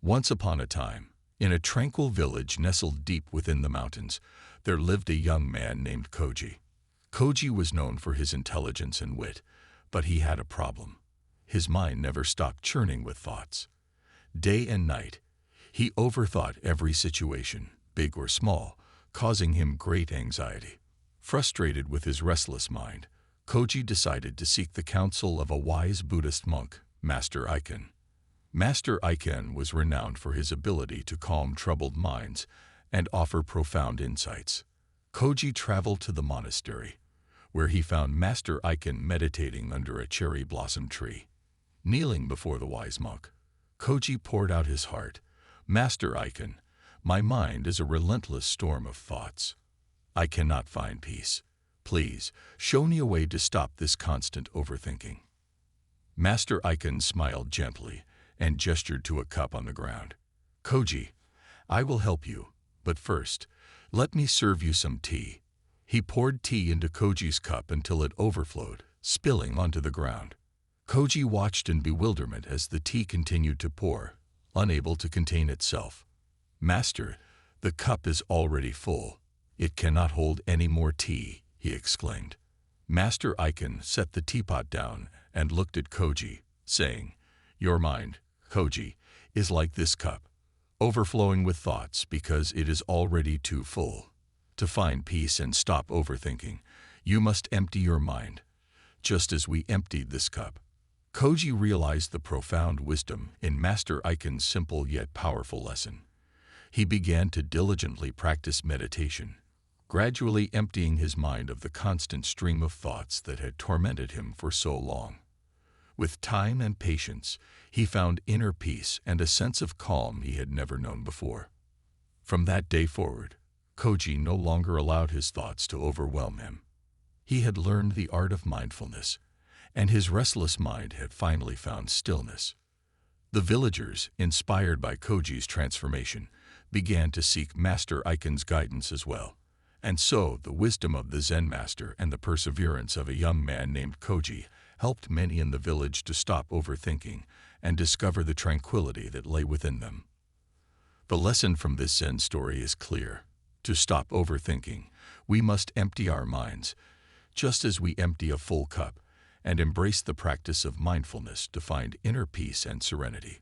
Once upon a time, in a tranquil village nestled deep within the mountains, there lived a young man named Koji. Koji was known for his intelligence and wit, but he had a problem. His mind never stopped churning with thoughts. Day and night, he overthought every situation, big or small, causing him great anxiety. Frustrated with his restless mind, Koji decided to seek the counsel of a wise Buddhist monk, Master Iin. Master Iin was renowned for his ability to calm troubled minds and offer profound insights. Koji traveled to the monastery, where he found Master Iin meditating under a cherry blossom tree. Kneeling before the wise monk, Koji poured out his heart. "Master Iin, my mind is a relentless storm of thoughts. I cannot find peace. Please, show me a way to stop this constant overthinking." Master Iin smiled gently and gestured to a cup on the ground. "Koji, I will help you, but first, let me serve you some tea." He poured tea into Koji's cup until it overflowed, spilling onto the ground. Koji watched in bewilderment as the tea continued to pour, unable to contain itself. "Master, the cup is already full. It cannot hold any more tea," he exclaimed. Master Iin set the teapot down and looked at Koji, saying, "Your mind, Koji, is like this cup, overflowing with thoughts because it is already too full. To find peace and stop overthinking, you must empty your mind, just as we emptied this cup." Koji realized the profound wisdom in Master Iin's simple yet powerful lesson. He began to diligently practice meditation, gradually emptying his mind of the constant stream of thoughts that had tormented him for so long. With time and patience, he found inner peace and a sense of calm he had never known before. From that day forward, Koji no longer allowed his thoughts to overwhelm him. He had learned the art of mindfulness, and his restless mind had finally found stillness. The villagers, inspired by Koji's transformation, began to seek Master Iin's guidance as well. And so, the wisdom of the Zen master and the perseverance of a young man named Koji helped many in the village to stop overthinking and discover the tranquility that lay within them. The lesson from this Zen story is clear. To stop overthinking, we must empty our minds, just as we empty a full cup, and embrace the practice of mindfulness to find inner peace and serenity.